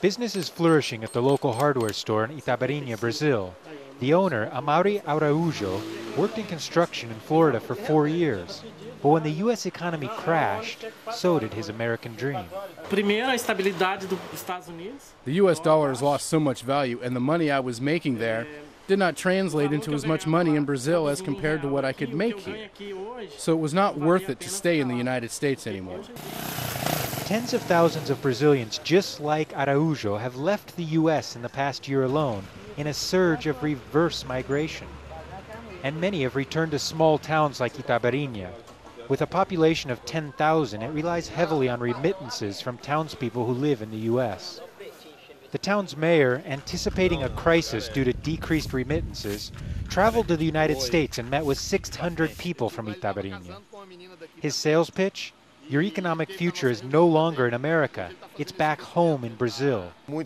Business is flourishing at the local hardware store in Itabariña, Brazil. The owner, Amaury Araújo, worked in construction in Florida for 4 years. But when the U.S. economy crashed, so did his American dream. The U.S. dollar has lost so much value, and the money I was making there did not translate into as much money in Brazil as compared to what I could make here. So it was not worth it to stay in the United States anymore. Tens of thousands of Brazilians just like Araújo have left the U.S. in the past year alone in a surge of reverse migration. And many have returned to small towns like Itabariña. With a population of 10,000, it relies heavily on remittances from townspeople who live in the U.S. The town's mayor, anticipating a crisis due to decreased remittances, traveled to the United States and met with 600 people from Itabariña. His sales pitch? Your economic future is no longer in America. It's back home in Brazil. I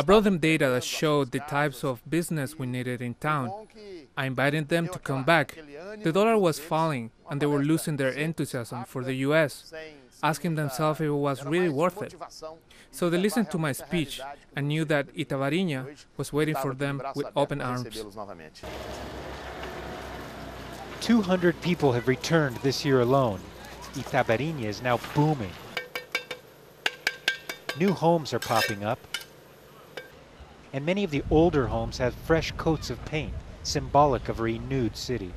brought them data that showed the types of business we needed in town. I invited them to come back. The dollar was falling, and they were losing their enthusiasm for the U.S., asking themselves if it was really worth it. So they listened to my speech and knew that Itabariña was waiting for them with open arms. 200 people have returned this year alone. Itabariña is now booming. New homes are popping up, and many of the older homes have fresh coats of paint, symbolic of a renewed city.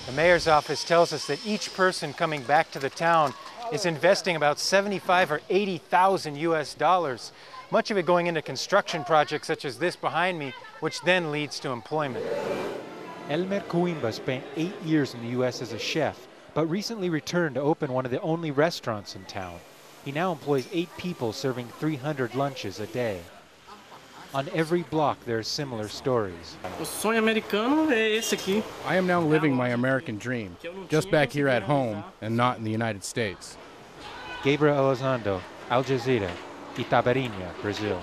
The mayor's office tells us that each person coming back to the town is investing about 75 or 80,000 US dollars, much of it going into construction projects such as this behind me, which then leads to employment. Elmer Coimbra spent 8 years in the US as a chef, but recently returned to open one of the only restaurants in town. He now employs 8 people serving 300 lunches a day. On every block there are similar stories. I am now living my American dream, just back here at home and not in the United States. Gabriel, Elizondo, Jazeera, Itabariña, Brazil.